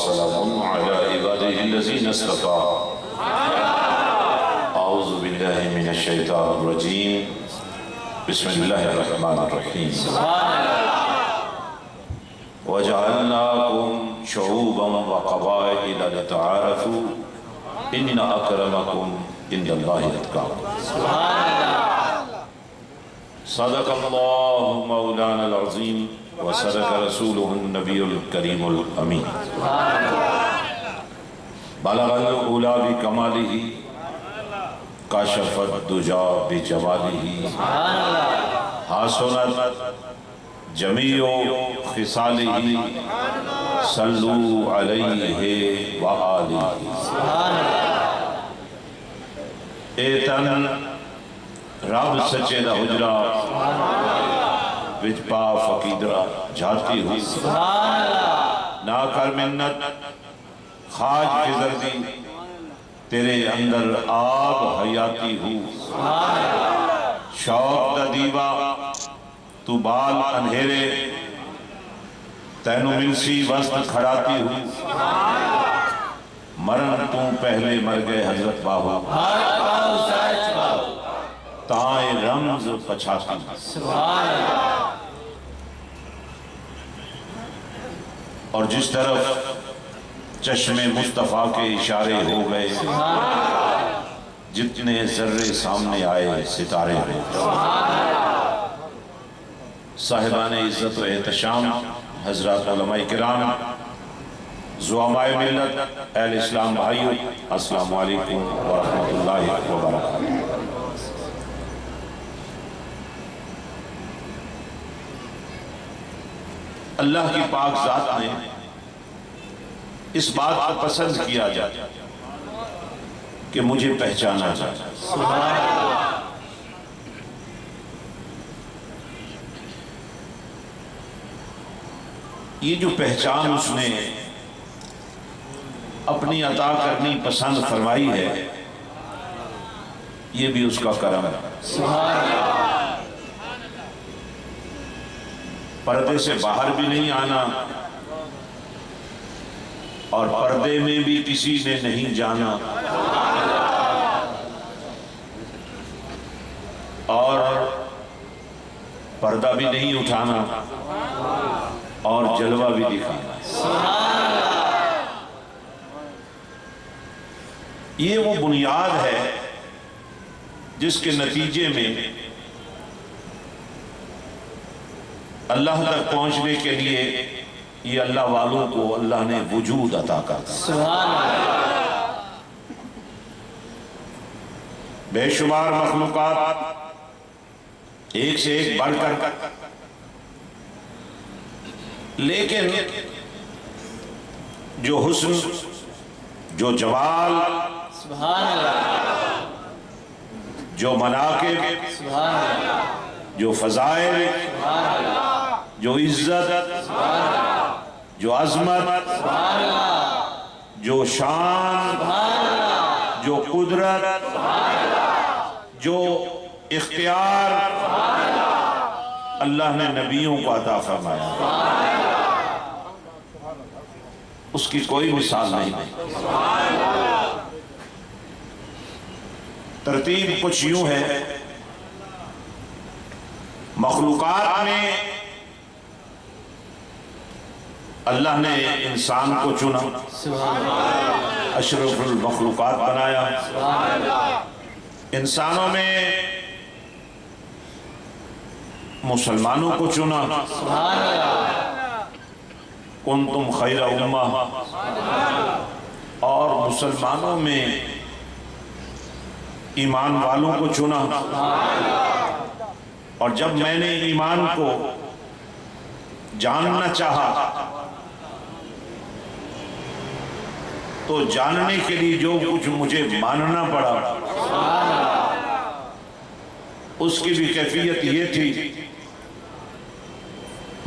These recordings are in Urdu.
وسلام على عباده الذين اصطفى اعوذ باللہ من الشیطان الرجیم بسم اللہ الرحمن الرحیم وجعلناكم شعوبا وقبائل لتعارفوا ان اکرمکم عند اللہ اتقاکم صدق اللہ مولانا العظیم وصدق رسولہ النبی الکریم الامین بلغ العلا بکمالہ کاشف الدجا بجمالہ حسنت جمیع خصالہ صلو علیہ وآلہ ایتن رب سچے دا حجرہ وچ پا فقیدرہ جھاتی ہوئی نا کر منت خاج فضر دی تیرے اندر آب حیاتی ہو شوق دا دیوا تو بال انہیرے تینو منسی وسط کھڑاتی ہو مرن تو پہلے مر گئے حضرت باہو تائیں رمز پچھاتی اور جس طرف چشم مصطفیٰ کے اشارے ہو گئے جتنے ذرے سامنے آئے ستارے ہو صاحبان عزت و احتشام حضرات علماء کرام زعماء ملت اہل اسلام بھائیو السلام علیکم ورحمۃ اللہ وبرکاتہ اللہ کی پاک ذات نے اس بات کو پسند کیا جائے کہ مجھے پہچانا جائے یہ جو پہچان اس نے اپنی عطا کرنی پسند فرمائی ہے یہ بھی اس کا کرم ہے پردے سے باہر بھی نہیں آنا اور پردے میں بھی کسی نے نہیں جانا اور پردہ بھی نہیں اٹھانا اور جلوہ بھی دکھانا یہ وہ بنیاد ہے جس کے نتیجے میں اللہ تک پہنچنے کے لیے یہ اللہ والوں کو اللہ نے وجود عطا کرتا بے شمار مخلوقات ایک سے ایک بڑھ کر لیکن جو حسن جو جمال جو مناقب جو فضائل جو عزت جو عظمت جو شان جو قدرت جو اختیار اللہ نے نبیوں کو عطا فرمایا اس کی کوئی مثال نہیں ترتیب کچھ یوں ہے مخلوقات میں اللہ نے انسان کو چنا اشرف المخلوقات بنایا انسانوں میں مسلمانوں کو چنا کنتم خیر امہ اور مسلمانوں میں ایمان والوں کو چنا اور جب میں نے ایمان کو جاننا چاہا تو جاننے کے لیے جو کچھ مجھے ماننا پڑا اس کی بھی کیفیت یہ تھی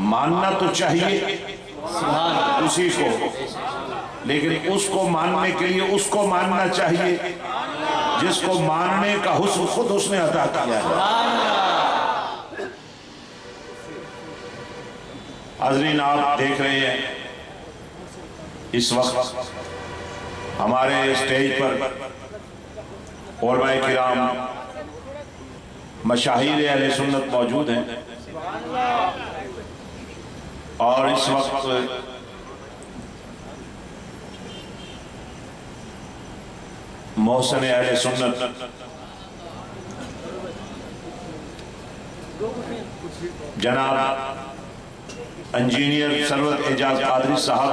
ماننا تو چاہیے اسی کو لیکن اس کو ماننے کے لیے اس کو ماننا چاہیے جس کو ماننے کا حسن خود اس نے عطا کیا ہے حاضرین آپ دیکھ رہے ہیں اس وقت ہمارے اسٹیج پر علماء کرام مشاہیر اہل سنت موجود ہیں، اور اس وقت محسن اہل سنت جناب انجینئر سرور اعجاز قادری صاحب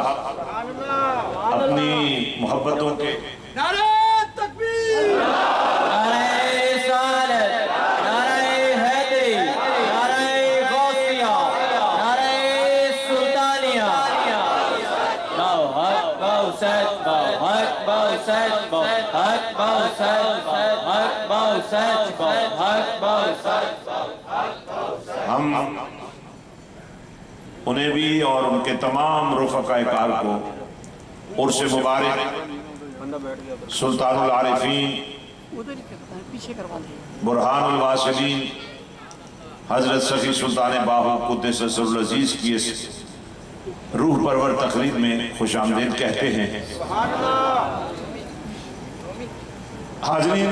اپنی محبتوں کے نعرہ تکبیر، نعرہ رسالت، نعرہ حیدری، نعرہ غوثیہ، نعرہ سلطانیہ، باؤ حق باؤ سچ، باؤ حق باؤ سچ، باؤ حق باؤ سچ، باؤ حق باؤ سچ، باؤ حق باؤ سچ۔ ہم انہیں بھی اور ان کے تمام رفقاء کار کو عرس مبارک سلطان العارفین برہان الواصلین حضرت سخی سلطان باہو قدس سر العزیز کی اس روح پرور تقریب میں خوش آمدید کہتے ہیں۔ حاضرین،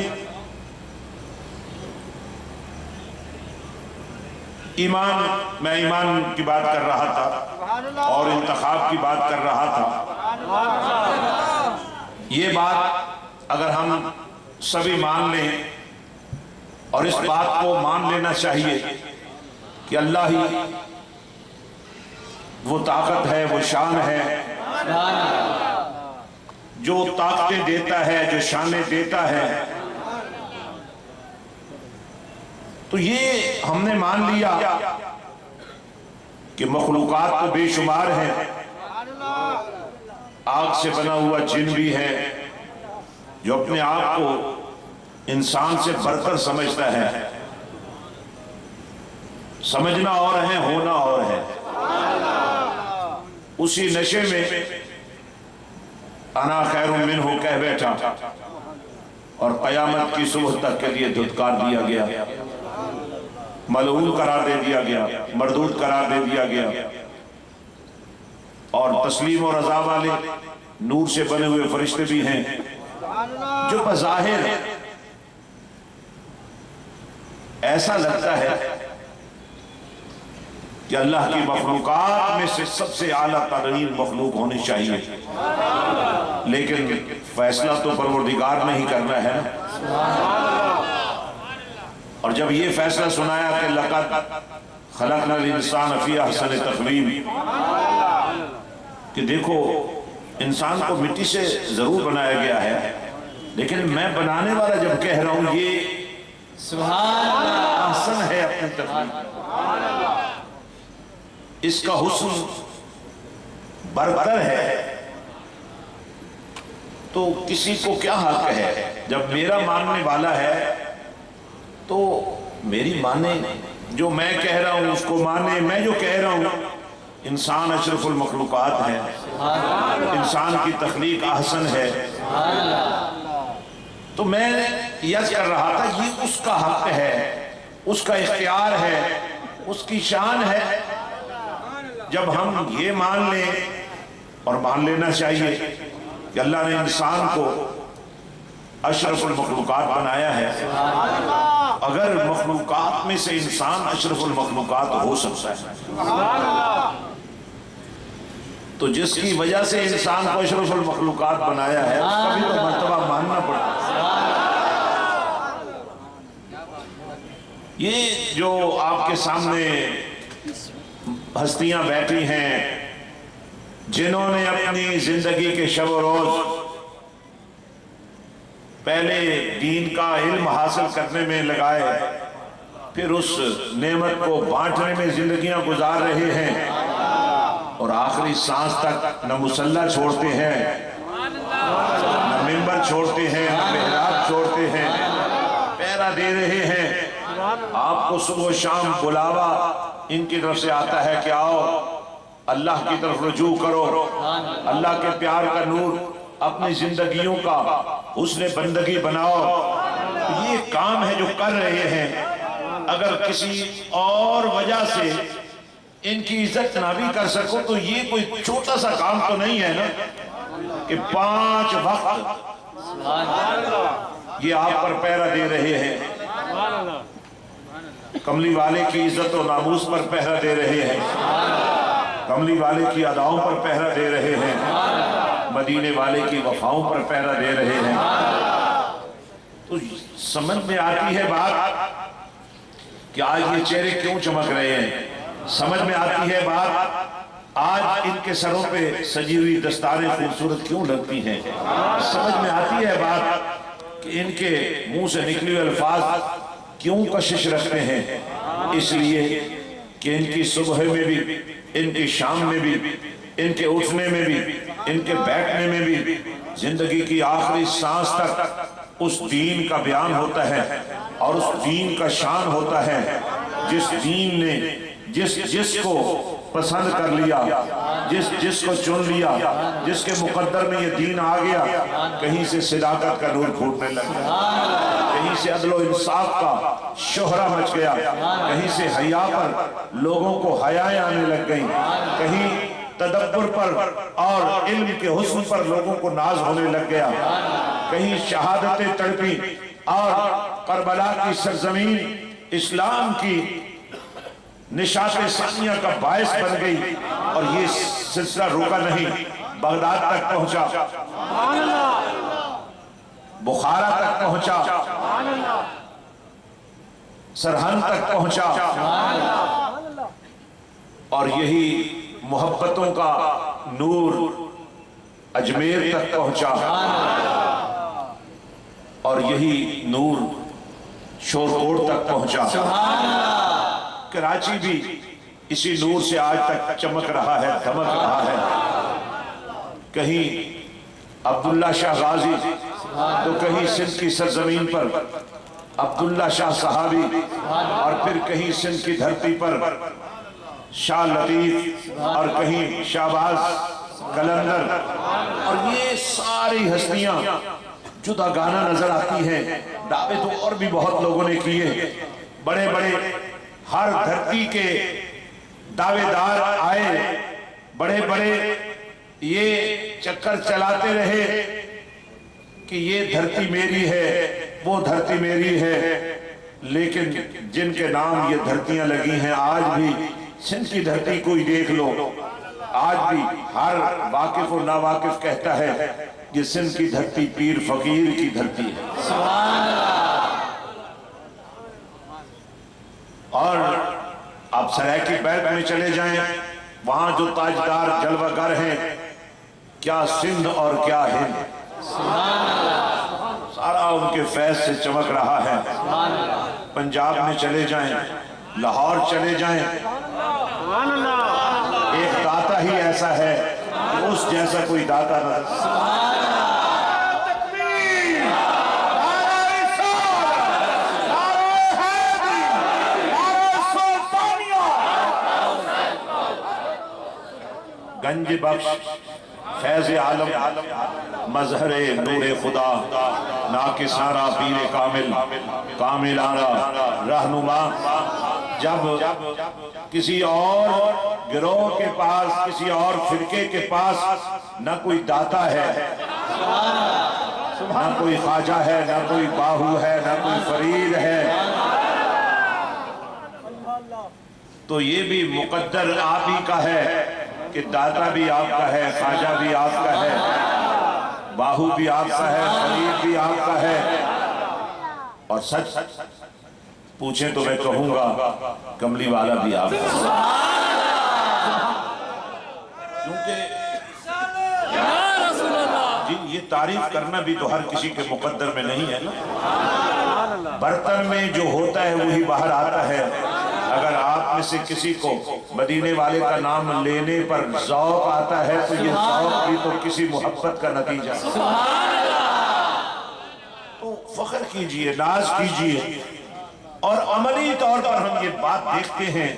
میں ایمان کی بات کر رہا تھا اور انتخاب کی بات کر رہا تھا۔ یہ بات اگر ہم سبھی مان لیں، اور اس بات کو مان لینا چاہیے کہ اللہ ہی وہ طاقت ہے، وہ شان ہے جو طاقتیں دیتا ہے، جو شانیں دیتا ہے، تو یہ ہم نے مان لیا کہ مخلوقات تو بے شمار ہیں، آگ سے بنا ہوا جن بھی ہے جو اپنے آپ کو انسان سے بڑھ کر سمجھتا ہے۔ سمجھنا اور ہے، ہونا اور ہے۔ اسی نشے میں انا خیر منہ کہہ بیٹھا اور قیامت کی صبح تک کے لیے دھتکار دیا گیا، ملعون قرار دے دیا گیا، مردود قرار دے دیا گیا، اور تسلیم و رضا والے نور سے بنے ہوئے فرشتے بھی ہیں جو بظاہر ایسا لگتا ہے کہ اللہ کی مخلوقات میں سے سب سے اعلیٰ ترین مخلوق ہونی چاہیے، لیکن فیصلہ تو پروردگار نے ہی کرنا ہے۔ اور جب یہ فیصلہ سنایا کہ لقد خلقنا الانسان فی احسن تقویم، کہ دیکھو انسان کو مٹی سے ضرور بنایا گیا ہے، لیکن میں بنانے والا جب کہہ رہا ہوں یہ سبحان اللہ، احسن ہے اپنے تقویم، اس کا حسن برتر ہے، تو کسی کو کیا حق ہے؟ جب میرا ماننے والا ہے تو میری مانے، جو میں کہہ رہا ہوں اس کو مانے۔ میں جو کہہ رہا ہوں انسان اشرف المخلوقات ہے، انسان کی تخلیق احسن ہے، تو میں یس کر رہا تھا یہ اس کا حق ہے، اس کا اختیار ہے، اس کی شان ہے۔ جب ہم یہ مان لیں، اور مان لینا چاہیے کہ اللہ نے انسان کو اشرف المخلوقات بنایا ہے، اگر مخلوقات میں سے انسان اشرف المخلوقات ہو سکتا ہے تو جس کی وجہ سے انسان کو اشرف المخلوقات بنایا ہے اس کا بھی تو مرتبہ ماننا پڑتا ہے۔ یہ جو آپ کے سامنے ہستیاں بیٹھی ہیں جنہوں نے اپنی زندگی کے شب و روز پہلے دین کا علم حاصل کرنے میں لگائے، پھر اس نعمت کو بانٹنے میں زندگیاں گزار رہے ہیں، اور آخری سانس تک نہ مصلی چھوڑتے ہیں، نہ منبر چھوڑتے ہیں، نہ محراب چھوڑتے ہیں، پہرا دے رہے ہیں۔ آپ کو صبح و شام بلاوا ان کی طرف سے آتا ہے کہ آؤ اللہ کی طرف رجوع کرو، اللہ کے پیار کا نور اپنی زندگیوں کا حسن بندگی بناؤ۔ یہ کام ہے جو کر رہے ہیں۔ اگر کسی اور وجہ سے ان کی عزت نہ بھی کر سکو تو یہ کوئی چھوٹا سا کام تو نہیں ہے نا۔ کہ 5 وقت یہ آپ پر پہرا دے رہے ہیں، کملی والے کی عزت و ناموس پر پہرا دے رہے ہیں، کملی والے کی اداؤں پر پہرا دے رہے ہیں، مدینے والے کی وفاؤں پر پہرا دے رہے ہیں۔ تو سمجھ میں آتی ہے بات کہ آج یہ چہرے کیوں چمک رہے ہیں، سمجھ میں آتی ہے بات آج ان کے سروں پہ سجی ہوئی دستاریں خوبصورت کیوں لگتی ہیں، سمجھ میں آتی ہے بات کہ ان کے منہ سے نکلی ہوئے الفاظ کیوں کشش رکھتے ہیں۔ اس لیے کہ ان کی صبح میں بھی، ان کی شام میں بھی، ان کے اٹھنے میں بھی، ان کے بیٹھنے میں بھی، زندگی کی آخری سانس تک اس دین کا بیان ہوتا ہے اور اس دین کا شان ہوتا ہے۔ جس دین نے جس کو پسند کر لیا، جس کو چن لیا، جس کے مقدر میں یہ دین آ گیا، کہیں سے صداقت کا نور پھوٹنے لگ گیا، کہیں سے عدل و انصاف کا شہرہ مچ گیا، کہیں سے حیا پر لوگوں کو حیائیں آنے لگ گئیں، کہیں تدبر پر اور علم کے حسن پر لوگوں کو ناز ہونے لگ گیا، کہیں شہادتیں تڑپیں اور کربلا کی سرزمین اسلام کی نشاط ثانیہ کا باعث بن گئی، اور یہ سلسلہ روکا نہیں، بغداد تک پہنچا، بخارا تک پہنچا، سرہند تک پہنچا، اور یہی محبتوں کا نور اجمیر تک پہنچا، اور یہی نور شورکوٹ تک پہنچا۔ کراچی بھی اسی نور سے آج تک چمک رہا ہے، دمک رہا ہے۔ کہیں عبداللہ شاہ غازی تو کہیں سندھ کی سرزمین پر عبداللہ شاہ صحابی، اور پھر کہیں سندھ کی دھرتی پر شاہ لطیف، اور کہیں شہباز قلندر، اور یہ ساری ہستیاں جدا گانا نظر آتی ہیں۔ دعوے تو اور بھی بہت لوگوں نے کیے، بڑے بڑے ہر دھرتی کے دعوے دار آئے، بڑے بڑے یہ چکر چلاتے رہے کہ یہ دھرتی میری ہے، وہ دھرتی میری ہے، لیکن جن کے نام یہ دھرتیاں لگی ہیں آج بھی سندھ کی دھرتی کوئی دیکھ لو، آج بھی ہر واقف و ناواقف کہتا ہے یہ سندھ کی دھرتی پیر فقیر کی دھرتی ہے۔ سبحان اللہ۔ اور آپ سرائیکی بیت میں چلے جائیں، وہاں جو تاجدار جلوہ گر ہیں، کیا سندھ اور کیا ہند، سارا ان کے فیض سے چمک رہا ہے۔ پنجاب میں چلے جائیں، لاہور چلے جائیں، ایک داتا ہی ایسا ہے کہ اس جیسا کوئی داتا نہ۔ گنج بخش فیض عالم مظہر نور خدا، ناکسارا پیر کامل کاملانہ رہنما۔ جب کسی اور گروہ کے پاس، کسی اور فرقے کے پاس نہ کوئی داتا ہے، نہ کوئی خواجہ ہے، نہ کوئی باہو ہے، نہ کوئی فرید ہے، تو یہ بھی مقدر آپ ہی کا ہے کہ داتا بھی آپ کا ہے، خواجہ بھی آپ کا ہے، باہو بھی آپ کا ہے، فرید بھی آپ کا ہے۔ اور سچ پوچھیں تو میں کہوں گا کملی والا بھی آپ کا ہے، کیونکہ یہ تعریف کرنا بھی تو ہر کسی کے مقدر میں نہیں ہے نا۔ برتن میں جو ہوتا ہے وہی باہر آتا ہے۔ اگر آپ میں سے کسی کو مدینے والے کا نام لینے پر ذوق آتا ہے تو یہ ذوق بھی تو کسی محبت کا نتیجہ ہے۔ تو فخر کیجئے، ناز کیجئے، اور عملی طور پر ہم یہ بات دیکھتے ہیں،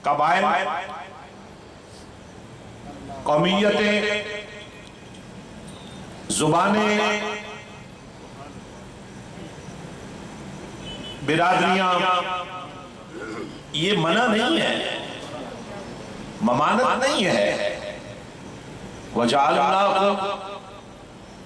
قبائل، قومیتیں، زبانیں، برادریاں، یہ منع نہیں ہے، ممانت نہیں ہے۔ وَجَعَلْنَاكُمْ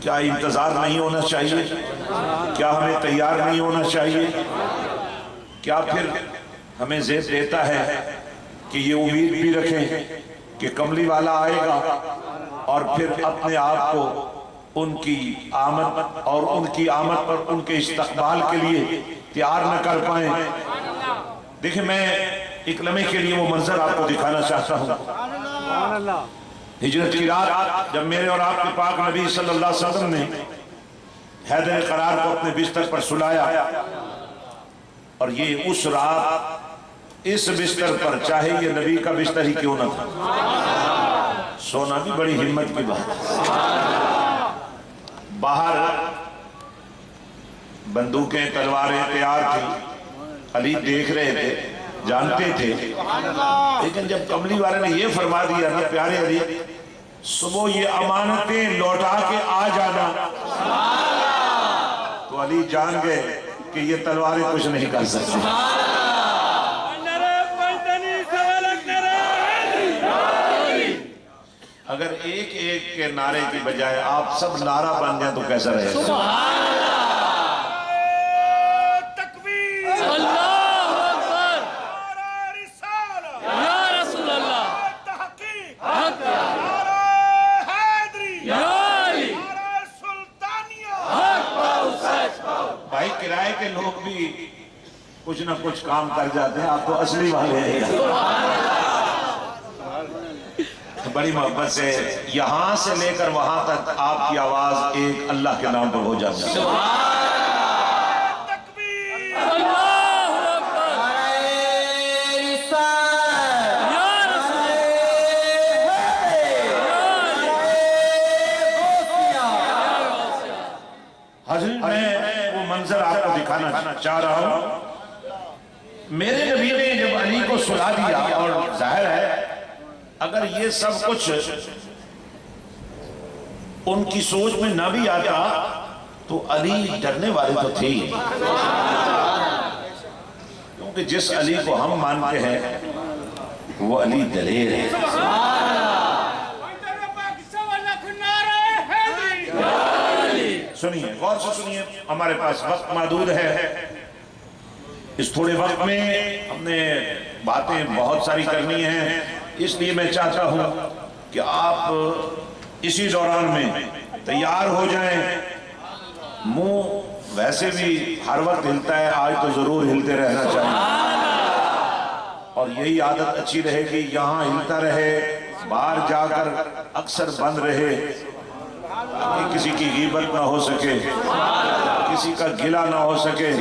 کیا انتظار نہیں ہونا چاہیے؟ کیا ہمیں تیار نہیں ہونا چاہیے؟ کیا پھر ہمیں زیب دیتا ہے کہ یہ امید بھی رکھیں کہ کملی والا آئے گا اور پھر اپنے آپ کو ان کی آمد اور ان کی آمد پر ان کے استقبال کے لیے تیار نہ کر پائیں؟ دیکھیں میں ایک لمحے کے لیے وہ منظر آپ کو دکھانا چاہتا ہوں۔ ہجرت کی رات جب میرے اور آپ کے پاک نبی صلی اللہ علیہ وسلم نے حیدر قرار کو اپنے بستر پر سلایا، اور یہ اس رات اس بستر پر، چاہے یہ نبی کا بستر ہی کیوں نہ تھا، سونا بھی بڑی ہمت کی بات ہے۔ باہر بندوقیں تلواریں تیار تھی، علی دیکھ رہے تھے، جانتے تھے، لیکن جب کملی والے نے یہ فرما دیا نا پیارے علی صبح یہ امانتیں لوٹا کے آ جانا، تو علی جان گئے کہ یہ تلواریں کچھ نہیں کر سکتی۔ اگر ایک ایک کے نعرے کی بجائے آپ سب نعرہ بن جائیں تو کیسا رہے گا؟ بھائی کرائے کے لوگ بھی کچھ نہ کچھ کام کر جاتے ہیں، آپ تو اصلی والے ہیں۔ بڑی محبت سے یہاں سے لے کر وہاں تک آپ کی آواز ایک اللہ کے نام پر ہو جاتی ہے۔ حضرت میں وہ منظر آپ کو دکھانا چاہ رہا ہوں۔ میرے نبی نے جب علی کو سلا دیا، اور ظاہر ہے اگر یہ سب کچھ ان کی سوچ میں نہ بھی آتا تو علی ڈرنے والے تو تھے ہی، کیونکہ جس علی کو ہم مانتے ہیں وہ علی دلیر ہے۔ سنیے، غور سے سنیے، ہمارے پاس وقت محدود ہے، اس تھوڑے وقت میں ہم نے باتیں بہت ساری کرنی ہیں، اس لیے میں چاہتا ہوں کہ آپ اسی دوران میں تیار ہو جائیں۔ منہ ویسے بھی ہر وقت ہلتا ہے، آج تو ضرور ہلتے رہنا چاہیے، اور یہی عادت اچھی رہے گی، یہاں ہلتا رہے، باہر جا کر اکثر بند رہے، کہ کسی کی غیبت نہ ہو سکے، کسی کا گلہ نہ ہو سکے،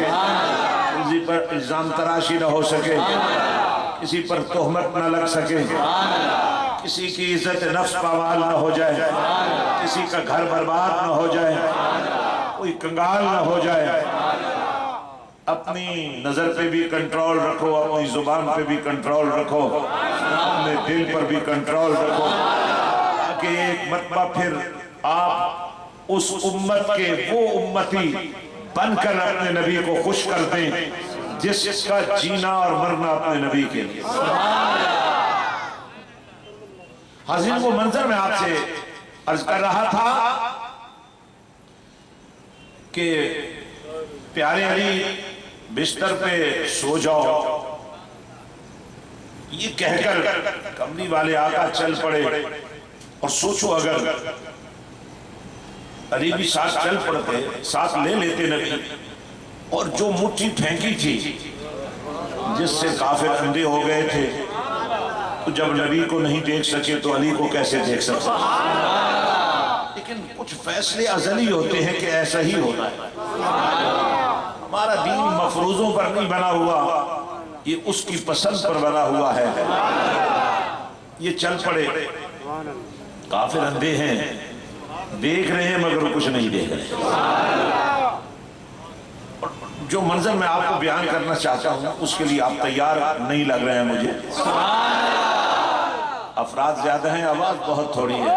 کسی پر الزام تراشی نہ ہو سکے، کسی پر تہمت نہ لگ سکے، کسی کی عزت نفس پامال نہ ہو جائے، کسی کا گھر برباد نہ ہو جائے، کوئی کنگال نہ ہو جائے۔ اپنی نظر پہ بھی کنٹرول رکھو، اپنی زبان پہ بھی کنٹرول رکھو، اپنے دل پر بھی کنٹرول رکھو، تاکہ ایک مرتبہ پھر آپ اس امت کے وہ امتی بن کر اپنے نبی کو خوش کر دیں جس کا جینا اور مرنا اپنے نبی کے لیے۔ حضرت وہ منظر میں آپ سے عرض کر رہا تھا کہ پیارے علی بستر پہ سو جاؤ، یہ کہہ کر کملی والے آقا چل پڑے، اور سوچو اگر علی بھی ساتھ چل پڑتے، ساتھ لے لیتے نبی، اور جو مٹھی پھینکی تھی جس سے کافر اندھے ہو گئے تھے، تو جب نبی کو نہیں دیکھ سکے تو علی کو کیسے دیکھ سکتے؟ لیکن کچھ فیصلے ازلی ہوتے ہیں کہ ایسا ہی ہونا ہے۔ ہمارا دین مفروضوں پر نہیں بنا ہوا، یہ اس کی پسند پر بنا ہوا ہے۔ یہ چل پڑے، کافر اندھے ہیں، دیکھ رہے ہیں مگر کچھ نہیں دیکھ رہے۔ جو منظر میں آپ کو بیان کرنا چاہتا ہوں اس کے لیے آپ تیار نہیں لگ رہے ہیں مجھے، افراد زیادہ ہیں، آواز بہت تھوڑی ہے۔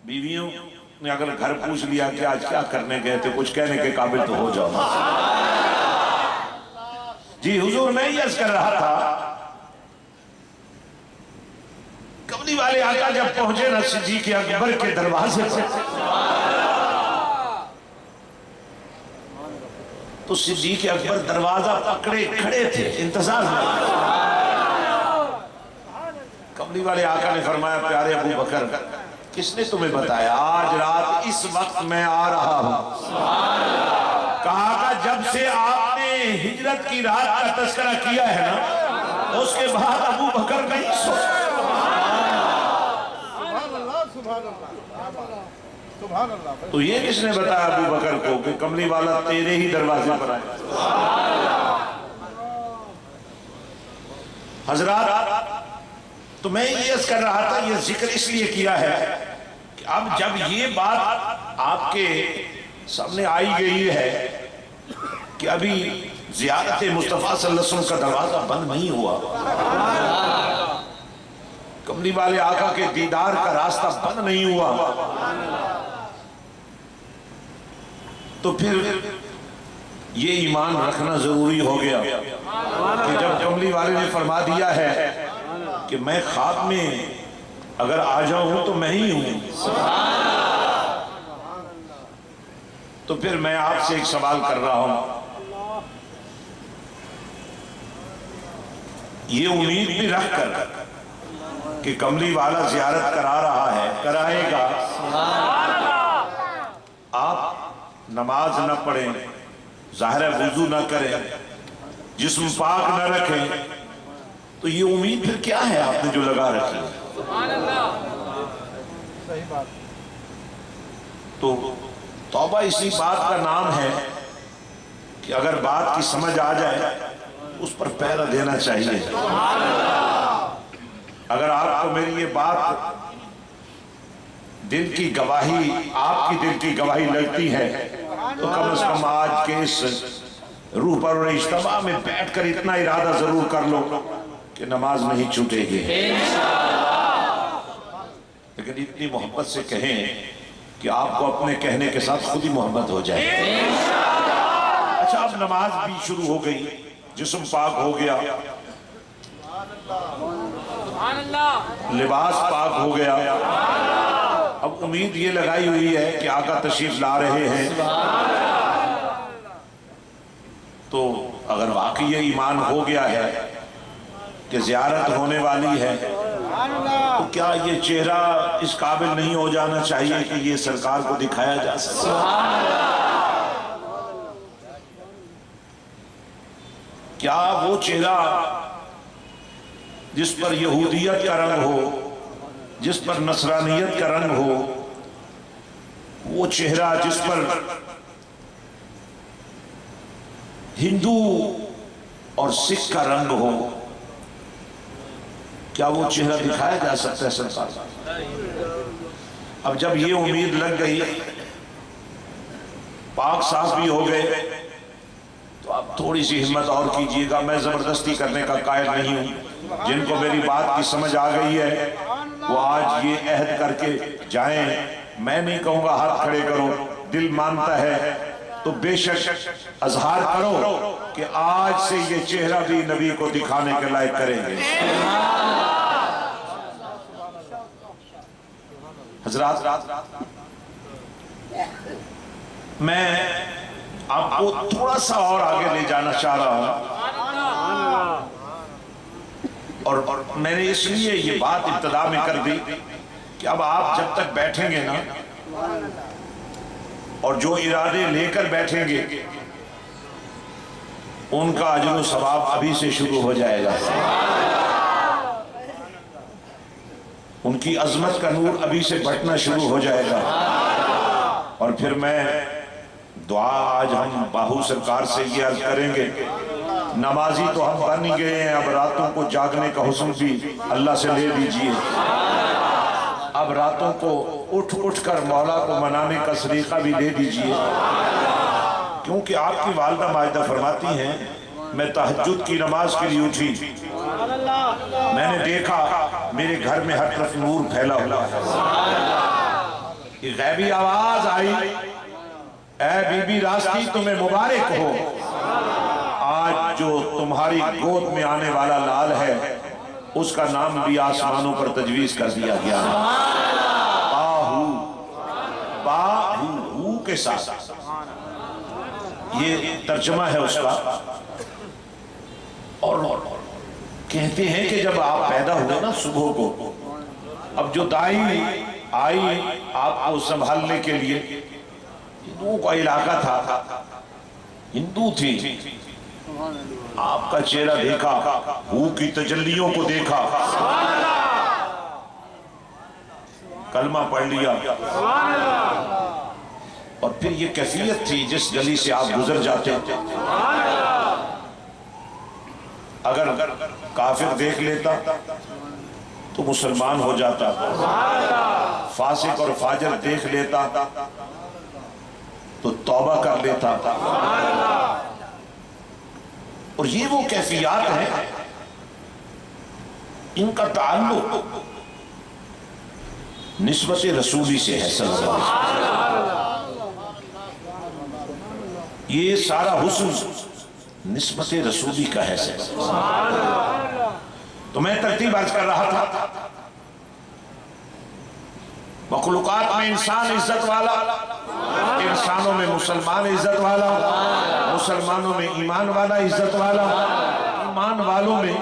بیویوں نے اگر گھر پوچھ لیا کہ آج کیا کرنے گئے تھے، کچھ کہنے کے قابل تو ہو جاؤ۔ جی حضور، میں یہ عرض کر رہا تھا، کملی والے آقا جب پہنچے نا صدیق اکبر کے دروازے پر تو صدیق اکبر دروازہ پکڑے کھڑے تھے انتظار میں. کملی والے آقا نے فرمایا پیارے ابو بکر کس نے تمہیں بتایا آج رات اس وقت میں آ رہا ہوں؟ کہا کہ جب سے آپ نے ہجرت کی رات کا تذکرہ کیا ہے نا اس کے بعد ابو بکر نہیں سوچا. تو یہ کس نے بتایا ابو بکر کو کہ کملی والا تیرے ہی دروازے پر آئے؟ حضرات تو میں یہ عرض کر رہا تھا یہ ذکر اس لیے کیا ہے کہ اب جب یہ بات آپ کے سامنے آئی گئی ہے کہ ابھی زیارت مصطفیٰ صلی اللہ علیہ وسلم کا دروازہ بند نہیں ہوا، کملی والے آقا کے دیدار کا راستہ بند نہیں ہوا، تو پھر یہ ایمان رکھنا ضروری ہو گیا کہ جب کملی والے نے فرما دیا ہے کہ میں خواب میں اگر آ جاؤں تو میں ہی ہوں، تو پھر میں آپ سے ایک سوال کر رہا ہوں. یہ امید بھی رکھ کر کہ کملی والا زیارت کرا رہا ہے، کرائے گا، آپ نماز نہ پڑھیں، ظاہر وضو نہ کریں، جسم پاک نہ رکھیں، تو یہ امید پھر کیا ہے آپ نے جو لگا رکھی؟ تو توبہ اسی بات کا نام ہے کہ اگر بات کی سمجھ آ جائے اس پر پہرا دینا چاہیے. اگر آپ کو میری یہ بات دل کی گواہی، آپ کی دل کی گواہی لگتی ہے تو کم از کم آج کے اس روح پر اور اجتماع میں بیٹھ کر اتنا ارادہ ضرور کر لو کہ نماز نہیں چھوٹے گی، لیکن اتنی محبت سے کہیں کہ آپ کو اپنے کہنے کے ساتھ خود ہی محبت ہو جائے. اچھا اب نماز بھی شروع ہو گئی، جسم پاک ہو گیا، لباس پاک ہو گیا، اب امید یہ لگائی ہوئی ہے کہ آقا تشریف لا رہے ہیں. تو اگر واقعی یہ ایمان ہو گیا ہے کہ زیارت ہونے والی ہے تو کیا یہ چہرہ اس قابل نہیں ہو جانا چاہیے کہ یہ سرکار کو دکھایا جا سکے؟ کیا وہ چہرہ جس پر یہودیت کا رنگ ہو، جس پر نصرانیت کا رنگ ہو، وہ چہرہ جس پر ہندو اور سکھ کا رنگ ہو، کیا وہ چہرہ دکھایا جا سکتا ہے سرکار؟ اب جب یہ امید لگ گئی، پاک صاف بھی ہو گئے، تو اب تھوڑی سی ہمت اور کیجئے گا. میں زبردستی کرنے کا قائل نہیں ہوں، جن کو میری بات کی سمجھ آ گئی ہے وہ آج یہ عہد کر کے جائیں. میں نہیں کہوں گا ہاتھ کھڑے کرو، دل مانتا ہے تو بے شک اظہار کرو کہ آج سے یہ چہرہ بھی نبی کو دکھانے کے لائق کریں گے. حضرات میں آپ کو تھوڑا سا اور آگے لے جانا چاہ رہا ہوں، اور میں نے اس لیے یہ بات ابتدا میں کر دی کہ اب آپ جب تک بیٹھیں گے نا اور جو ارادے لے کر بیٹھیں گے ان کا اجر و ثواب ابھی سے شروع ہو جائے گا، ان کی عظمت کا نور ابھی سے بڑھنا شروع ہو جائے گا. اور پھر میں دعا آج ہم باہو سرکار سے یہ عرض کریں گے، نمازی تو ہم بن گئے ہیں، اب راتوں کو جاگنے کا حسن بھی اللہ سے لے دیجئے. اب راتوں کو اٹھ کر مولا کو منانے کا سلیقہ بھی دے دیجئے، کیونکہ آپ کی والدہ ماجدہ فرماتی ہیں میں تہجد کی نماز کے لیے اٹھی، میں نے دیکھا میرے گھر میں ہر طرف نور پھیلا ہوا ہے. یہ غیبی آواز آئی، اے بی بی راستی تمہیں مبارک ہو، آج جو تمہاری گود میں آنے والا لال ہے اس کا نام بھی آسمانوں پر تجویز کر دیا گیا ہے، باہو، باہو، ہو کے ساتھ، یہ ترجمہ ہے اس کا۔ اور کہتے ہیں کہ جب آپ پیدا ہوئے نا صبح کو، اب جو دائی آئی آپ کو سنبھالنے کے لیے، ہندوؤں کا علاقہ تھا، ہندو تھی، آپ کا چہرہ دیکھا، ہو کی تجلیوں کو دیکھا، کلمہ پڑھ لیا، اور پھر یہ کیفیت تھی جس گلی سے آپ گزر جاتے تھے، اگر کافر دیکھ لیتا تو مسلمان ہو جاتا، فاسق اور فاجر دیکھ لیتا تو توبہ کر لیتا۔ اور یہ وہ کیفیات ہیں، ان کا تعلق نسبت رسولی سے ہے صلی اللہ علیہ وسلم۔ یہ سارا حسن نسبت رسولی کا ہے صلی اللہ علیہ وسلم۔ تو میں ترتیب عرض کر رہا تھا، مخلوقات میں انسان عزت والا، انسانوں میں مسلمان عزت والا، مسلمانوں میں ایمان والا عزت والا، ایمان والوں میں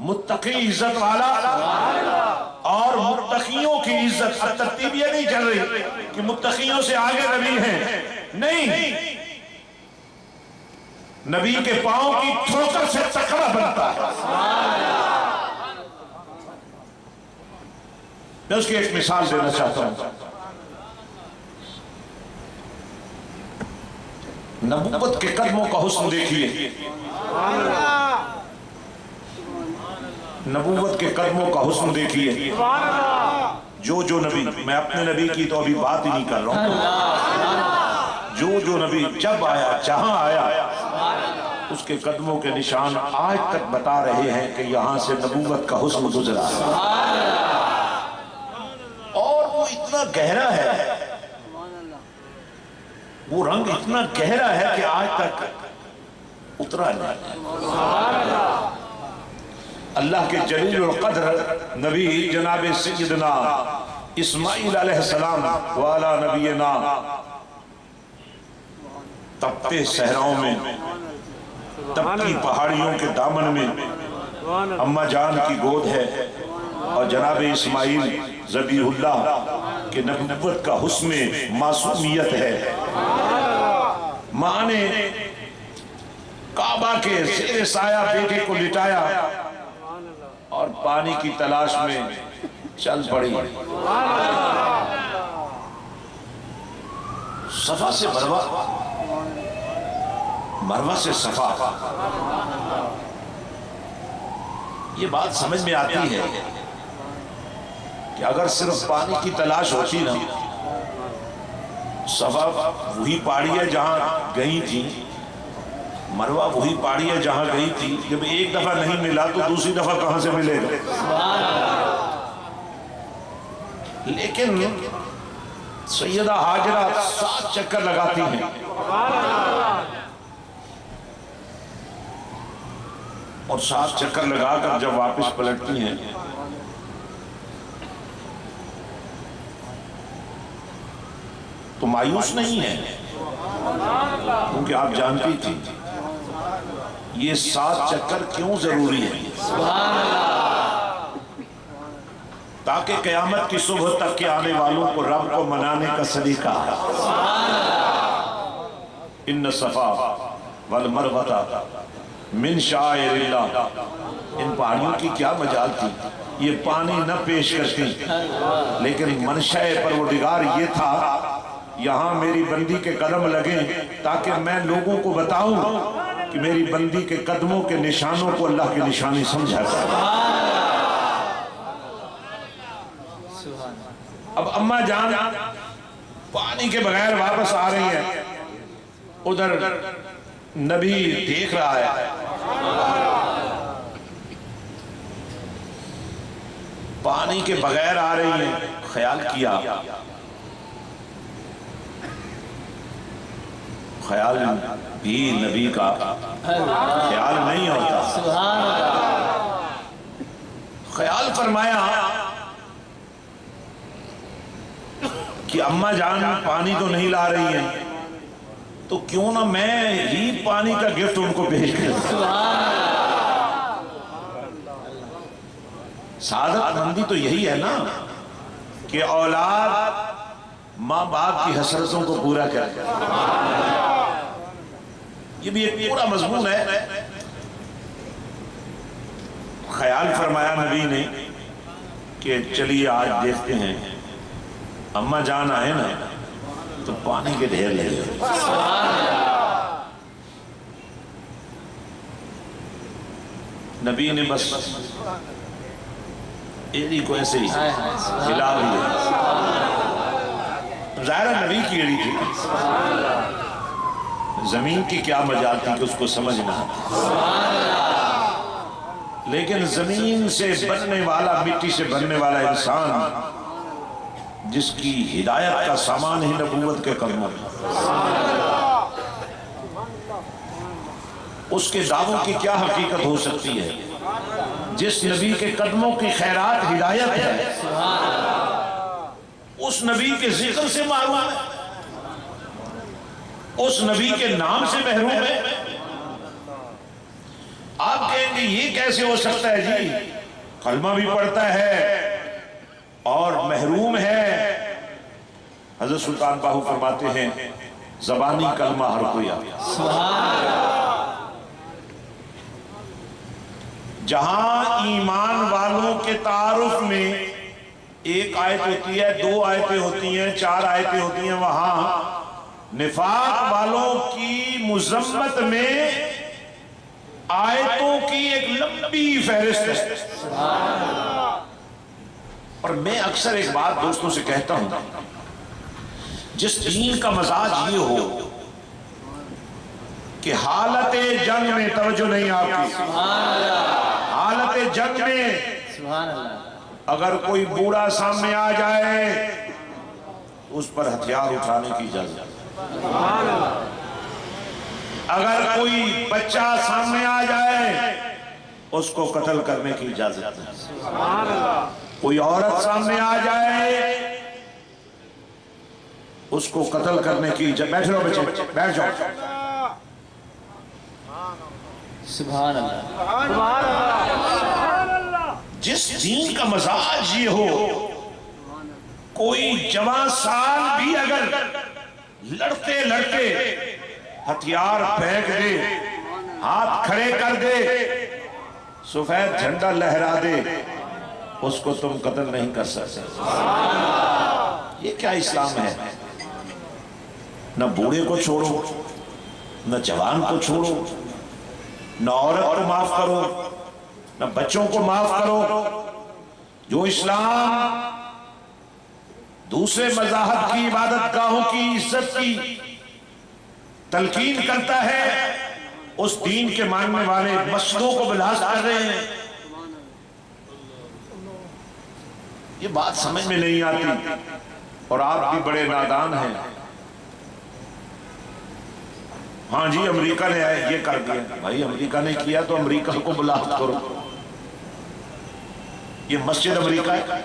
متقی عزت والا، اور متقیوں کی عزت۔ اب ترتیب یہ نہیں چل رہی کہ متقیوں سے آگے نبی ہیں، نہیں، نبی کے پاؤں کی ٹھوکر سے تقویٰ بنتا ہے۔ میں اس کی ایک مثال دینا چاہتا ہوں۔ نبوت کے قدموں کا حسن دیکھیے، نبوت کے قدموں کا حسن دیکھیے، جو نبی، میں اپنے نبی کی تو ابھی بات ہی نہیں کر رہا ہوں، جو نبی جب آیا، جہاں آیا، اس کے قدموں کے نشان آج تک بتا رہے ہیں کہ یہاں سے نبوت کا حسن گزرا ہے، اور وہ اتنا گہرا ہے، وہ رنگ اتنا گہرا ہے کہ آج تک اترا نہیں۔ اللہ کے جلیل القدر نبی جناب سیدنا اسماعیل علیہ السلام والا نبینا تپتے صحراؤں میں، تپتی پہاڑیوں کے دامن میں اماں جان کی گود ہے، اور جناب اسماعیل ذبیح اللہ کہ نبوت کا حسن معصومیت ہے۔ ماں نے کعبہ کے زیر سایہ بیٹے کو لٹایا اور پانی کی تلاش میں چل پڑی، صفا سے مروہ، مروہ سے صفا۔ یہ بات سمجھ میں آتی ہے کہ اگر صرف پانی کی تلاش ہوتی نا، صفا وہی پہاڑی ہے جہاں گئی تھی، مروہ وہی پہاڑی ہے جہاں گئی تھی، جب ایک دفعہ نہیں ملا تو دوسری دفعہ کہاں سے ملے گا؟ لیکن سیدہ ہاجرہ 7 چکر لگاتی ہیں، اور 7 چکر لگا کر جب واپس پلٹتی ہیں تو مایوس نہیں ہے، کیونکہ آپ جانتی تھی یہ 7 چکر کیوں ضروری ہے، تاکہ قیامت کی صبح تک کے آنے والوں کو رب کو منانے کا سلیقہ ہے۔ ان صفا والمروہ من شعائر اللہ، ان پہاڑیوں کی کیا مجال تھی، یہ پانی نہ پیش کرتی، لیکن منشاء پروردگار یہ تھا یہاں میری بندی کے قدم لگیں تاکہ میں لوگوں کو بتاؤں کہ میری بندی کے قدموں کے نشانوں کو اللہ کی نشانی سمجھا کرتا۔ اب اماں جان پانی کے بغیر واپس آ رہی ہیں، ادھر نبی دیکھ رہا ہے، پانی کے بغیر آ رہی ہیں، خیال کیا، خیال بھی نبی کا خیال نہیں ہوتا، خیال فرمایا کہ اماں جان پانی تو نہیں لا رہی ہیں، تو کیوں نہ میں ہی پانی کا گفٹ ان کو بھیج دوں۔ سعادت مندی تو یہی ہے نا کہ اولاد ماں باپ کی حسرتوں کو پورا کرے۔ یہ بھی ایک پورا مضمون ہے۔ خیال فرمایا نبی نے کہ چلیے آج دیکھتے ہیں اماں جان آئے نا تو پانی کے ڈھیر لگے۔ نبی نے بس ایڑی کو ایسے ہی ہلا دیا۔ ظاہر نبی کی ایڑی تھی، زمین کی کیا مجال تھی کہ اس کو سمجھنا، لیکن زمین سے بننے والا، مٹی سے بننے والا انسان جس کی ہدایت کا سامان ہی نبوت کے قدموں میں، اس کے دعووں کی کیا حقیقت ہو سکتی ہے؟ جس نبی کے قدموں کی خیرات ہدایت ہے، اس نبی کے ذکر سے معروم ہے، اس نبی کے نام سے محروم ہے۔ آپ کہیں گے یہ کیسے ہو سکتا ہے جی، کلمہ بھی پڑھتا ہے اور محروم ہے۔ حضرت سلطان باہو فرماتے ہیں زبانی کلمہ ہر کوئی آتا، جہاں ایمان والوں کے تعارف میں ایک آیت ہوتی ہے، 2 آیتیں ہوتی ہیں، 4 آیتیں ہوتی ہیں، وہاں نفاق والوں کی مذمت میں آیتوں کی ایک لمبی فہرست ہے۔ اور میں اکثر ایک بات دوستوں سے کہتا ہوں، جس دین کا مزاج یہ ہو کہ حالت جنگ میں، توجہ نہیں آپ کی، حالت جنگ میں اگر کوئی بوڑھا سامنے آ جائے اس پر ہتھیار اٹھانے کی اجازت ہے، اگر کوئی بچہ سامنے آ جائے اس کو قتل کرنے کی اجازت ہے، کوئی عورت سامنے آ جائے اس کو قتل کرنے کی اجازت۔ بیٹھ رہو بچے، بیٹھ جاؤ۔ سبحان اللہ۔ جس دین کا مزاج یہ ہو، کوئی جوان سال بھی اگر لڑتے لڑتے ہتھیار پھینک دے، ہاتھ کھڑے کر دے، سفید جھنڈا لہرا دے، اس کو تم قتل نہیں کر سکتے۔ یہ کیا اسلام ہے؟ نہ بوڑھے کو چھوڑو، نہ جوان کو چھوڑو، نہ عورت کو معاف کرو، نہ بچوں کو معاف کرو۔ جو اسلام دوسرے مذاہب کی عبادت گاہوں کی عزت کی تلقین کرتا ہے، اس دین کے ماننے والے مسجدوں کو بلاس کر رہے ہیں۔ یہ بات سمجھ میں نہیں آتی، اور آپ بھی بڑے نادان ہیں۔ ہاں جی امریکہ نے یہ کر دیا، بھائی امریکہ نے کیا تو امریکہ کو بلاس کرو۔ یہ مسجد امریکہ ہے؟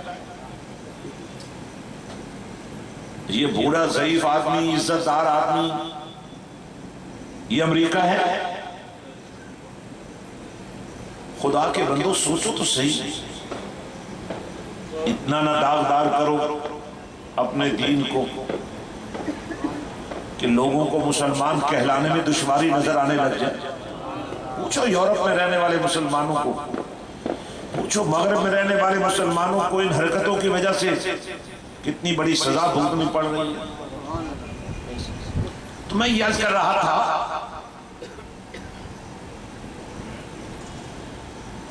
یہ بوڑھا ضعیف آدمی، عزت دار آدمی، یہ امریکہ ہے؟ خدا کے بندو سوچو تو صحیح، اتنا نہ داغدار کرو اپنے دین کو کہ لوگوں کو مسلمان کہلانے میں دشواری نظر آنے لگ جائے۔ پوچھو یورپ میں رہنے والے مسلمانوں کو، پوچھو مغرب میں رہنے والے مسلمانوں کو ان حرکتوں کی وجہ سے کتنی بڑی سزا بھگتنی پڑ رہی ہے۔ تو میں یہ عرض کر رہا تھا،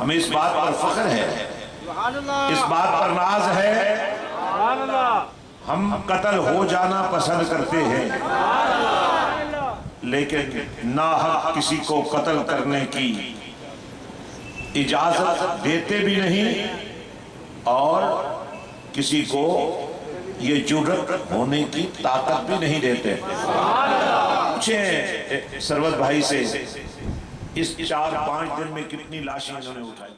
ہمیں اس بات پر فخر ہے، اس بات پر ناز ہے، ہم قتل ہو جانا پسند کرتے ہیں، لیکن ناحق کسی کو قتل کرنے کی اجازت دیتے بھی نہیں، اور کسی کو یہ جرأت ہونے کی طاقت بھی نہیں دیتے۔ پوچھیں سرور بھائی سے، اس 4-5 دن میں کتنی لاشیں انہوں نے اٹھائی؟